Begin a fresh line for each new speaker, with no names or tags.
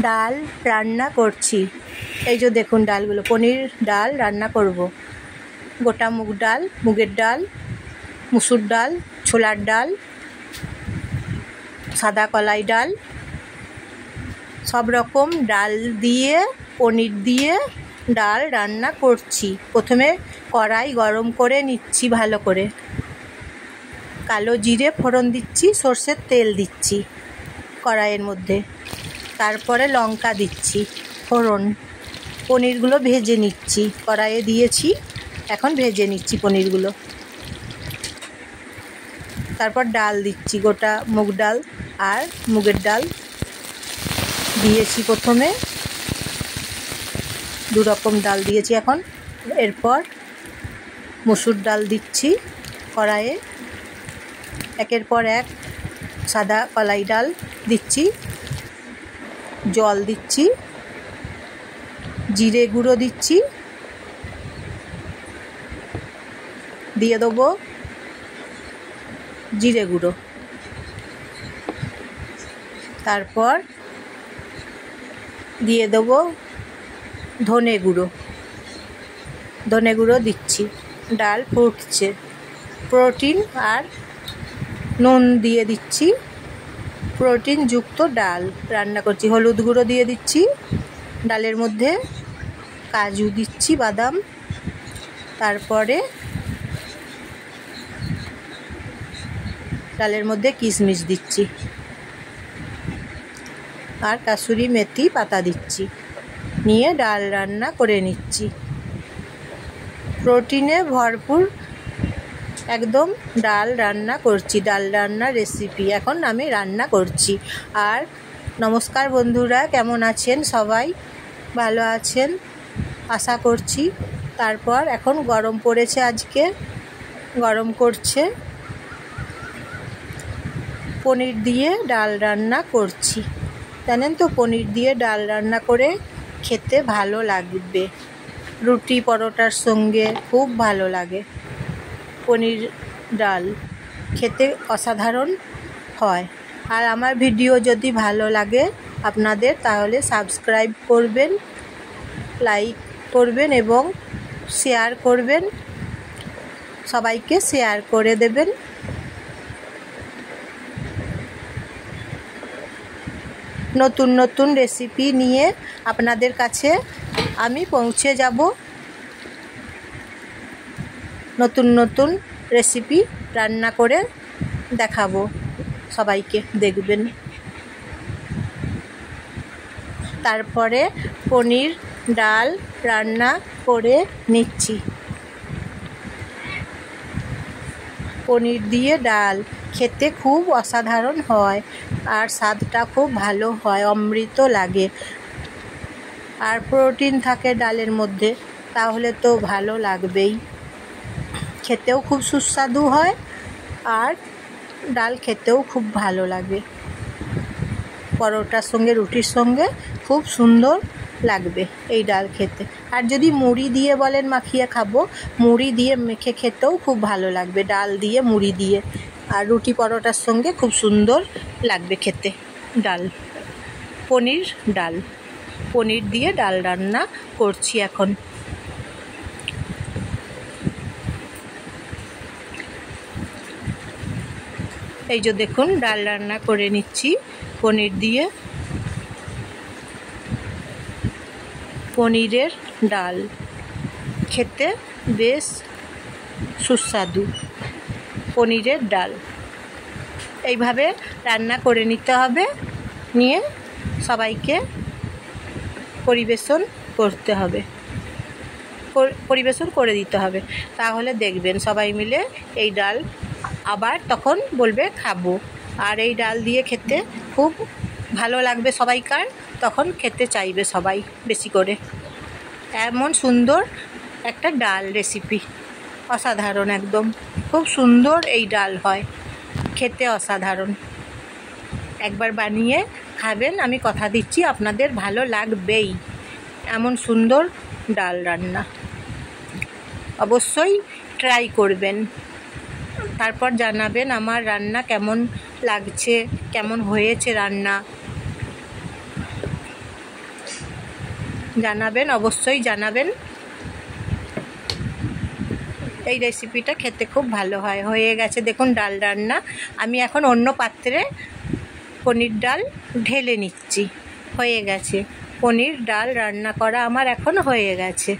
ডাল রান্না করছি। এই যে দেখুন ডালগুলো, পনির ডাল রান্না করব। গোটা মুগ ডাল, মুগের ডাল, মুসুর ডাল, ছোলার ডাল, সাদা কলাই ডাল, সব রকম ডাল দিয়ে পনির দিয়ে ডাল রান্না করছি। প্রথমে কড়াই গরম করে নিচ্ছি ভালো করে, কালো জিরে ফোড়ন দিচ্ছি, সর্ষের তেল দিচ্ছি কড়াইয়ের মধ্যে, তারপরে লঙ্কা দিচ্ছি ফোড়ন, পনিরগুলো ভেজে নিচ্ছি, কড়াইয়ে দিয়েছি, এখন ভেজে নিচ্ছি পনিরগুলো। তারপর ডাল দিচ্ছি, গোটা মুগ ডাল আর মুগের ডাল দিয়েছি, প্রথমে দু রকম ডাল দিয়েছি এখন। এরপর মসুর ডাল দিচ্ছি কড়াইয়ে, একের পর এক সাদা কলাই ডাল দিচ্ছি, জল দিচ্ছি, জিরে গুঁড়ো দিচ্ছি, দিয়ে দেবো জিরে গুঁড়ো, তারপর দিয়ে দেবো ধনে গুঁড়ো দিচ্ছি। ডাল ফুটছে, প্রোটিন আর নুন দিয়ে দিচ্ছি, প্রোটিন যুক্ত ডাল রান্না করছি। হলুদ গুঁড়ো দিয়ে দিচ্ছি ডালের মধ্যে, কাজু দিচ্ছি, বাদাম, তারপরে ডালের মধ্যে কিশমিশ দিচ্ছি আর কাসুরি মেথি পাতা দিচ্ছি, নিয়ে ডাল রান্না করে নিচ্ছি। প্রোটিনে ভরপুর একদম ডাল রান্না করছি, ডাল রান্নার রেসিপি এখন আমি রান্না করছি। আর নমস্কার বন্ধুরা, কেমন আছেন সবাই? ভালো আছেন আশা করছি। তারপর এখন গরম পড়েছে, আজকে গরম করছে, পনির দিয়ে ডাল রান্না করছি। জানেন তো, পনির দিয়ে ডাল রান্না করে খেতে ভালো লাগবে, রুটি পরোটার সঙ্গে খুব ভালো লাগে। পনির ডাল খেতে অসাধারণ হয়। আর আমার ভিডিও যদি ভালো লাগে আপনাদের, তাহলে সাবস্ক্রাইব করবেন, লাইক করবেন এবং শেয়ার করবেন, সবাইকে শেয়ার করে দেবেন। নতুন নতুন রেসিপি নিয়ে আপনাদের কাছে আমি পৌঁছে যাব, নতুন নতুন রেসিপি রান্না করে দেখাবো সবাইকে, দেখবেন। তারপরে পনির ডাল রান্না করে নিচ্ছি। পনির দিয়ে ডাল খেতে খুব অসাধারণ হয় আর স্বাদটা খুব ভালো হয়, অমৃত লাগে। আর প্রোটিন থাকে ডালের মধ্যে, তাহলে তো ভালো লাগবেই, খেতেও খুব সুস্বাদু হয় আর ডাল খেতেও খুব ভালো লাগে। পরোটার সঙ্গে, রুটির সঙ্গে খুব সুন্দর লাগবে এই ডাল খেতে। আর যদি মুড়ি দিয়ে বলেন মাখিয়ে খাবো, মুড়ি দিয়ে মেখে খেতেও খুব ভালো লাগবে, ডাল দিয়ে মুড়ি দিয়ে। আর রুটি পরোটার সঙ্গে খুব সুন্দর লাগবে খেতে ডাল। পনির দিয়ে ডাল রান্না করছি এখন। এই যে দেখুন ডাল রান্না করে নিচ্ছি পনির দিয়ে। পনিরের ডাল খেতে বেশ সুস্বাদু। পনিরের ডাল এইভাবে রান্না করে নিতে হবে, নিয়ে সবাইকে পরিবেশন করে দিতে হবে। তাহলে দেখবেন সবাই মিলে এই ডাল আবার তখন বলবে খাবো। আর এই ডাল দিয়ে খেতে খুব ভালো লাগবে সবাইকার, তখন খেতে চাইবে সবাই বেশি করে। এমন সুন্দর একটা ডাল রেসিপি, অসাধারণ, একদম খুব সুন্দর এই ডাল হয়, খেতে অসাধারণ। একবার বানিয়ে খাবেন, আমি কথা দিচ্ছি আপনাদের ভালো লাগবেই। এমন সুন্দর ডাল রান্না অবশ্যই ট্রাই করবেন, তারপর জানাবেন আমার রান্না কেমন লাগছে, কেমন হয়েছে রান্না। জানাবেন, অবশ্যই জানাবেন। এই রেসিপিটা খেতে খুব ভালো হয়। হয়ে গেছে দেখুন ডাল রান্না। আমি এখন অন্য পাত্রে পনির ডাল ঢেলে নিচ্ছি। হয়ে গেছে, পনির ডাল রান্না করা আমার এখন হয়ে গেছে।